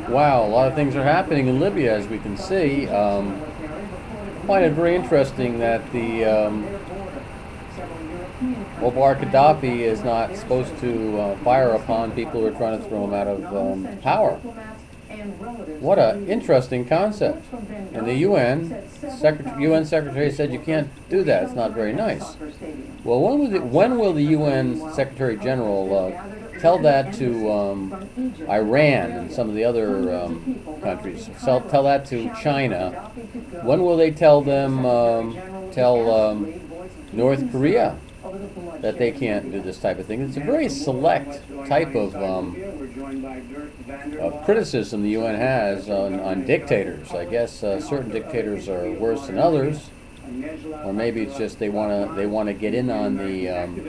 Wow, a lot of things are happening in Libya, as we can see. I find it very interesting that the Muammar Gaddafi is not supposed to fire upon people who are trying to throw him out of power. What an interesting concept. And the UN Secretary said you can't do that. It's not very nice. Well, when will the UN Secretary General tell that to Iran and some of the other countries? Tell that to China. When will they tell them, North Korea that they can't do this type of thing? It's a very select type of criticism the UN has on dictators. I guess certain dictators are worse than others, or maybe it's just they want to get in on the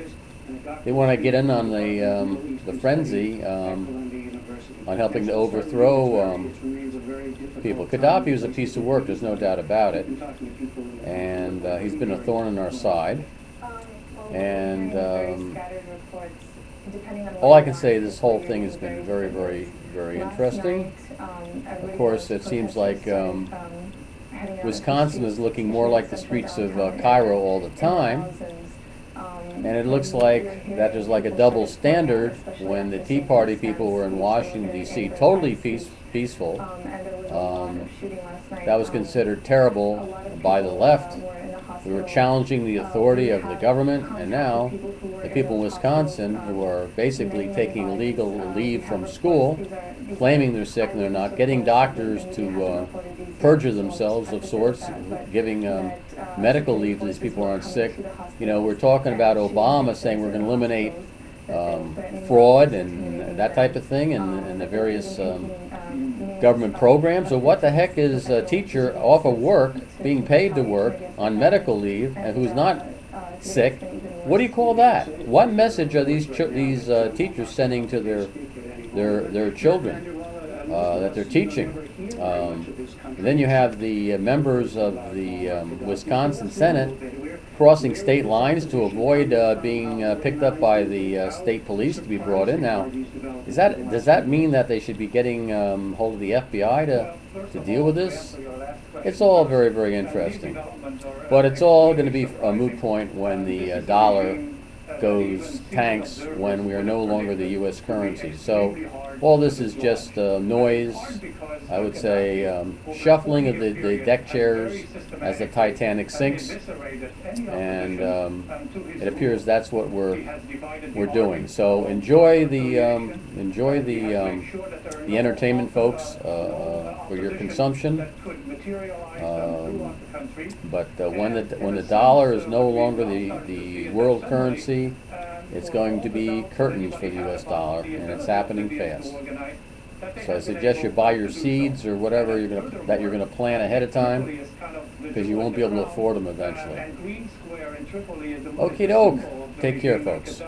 frenzy on helping to overthrow people. Gaddafi was a piece of work. There's no doubt about it, and he's been a thorn in our side. And all I can say, this whole thing has been very, very, very interesting. Of course, it seems like Wisconsin is looking more like the streets of Cairo all the time. And it looks like that there's like a double standard when the Tea Party people were in Washington, D.C., totally peaceful. That was considered terrible by the left. We were challenging the authority of the government, and now the people in Wisconsin, who are basically taking legal leave from school, claiming they're sick and they're not, getting doctors to perjure themselves of sorts, giving medical leave to these people who aren't sick. You know, we're talking about Obama saying we're going to eliminate fraud and that type of thing, and the various government programs. So what the heck is a teacher off of work, being paid to work on medical leave, and who's not sick? What do you call that? What message are these teachers sending to their children that they're teaching? And then you have the members of the Wisconsin Senate crossing state lines to avoid being picked up by the state police to be brought in. Now, does that mean that they should be getting hold of the FBI to deal with this? It's all very, very interesting. But it's all going to be a moot point when the dollar goes tanks, when we are no longer the U.S. currency. So all this is just noise, I would say, shuffling of the deck chairs as the Titanic sinks, and it appears that's what we're doing. So enjoy the entertainment, folks, for your consumption. But when the dollar is no longer the world currency, it's going to be curtains for the U.S. dollar, and it's happening fast. So I suggest you buy your seeds or whatever that you're gonna plant ahead of time, because you won't be able to afford them eventually. Okie doke. Take care, folks.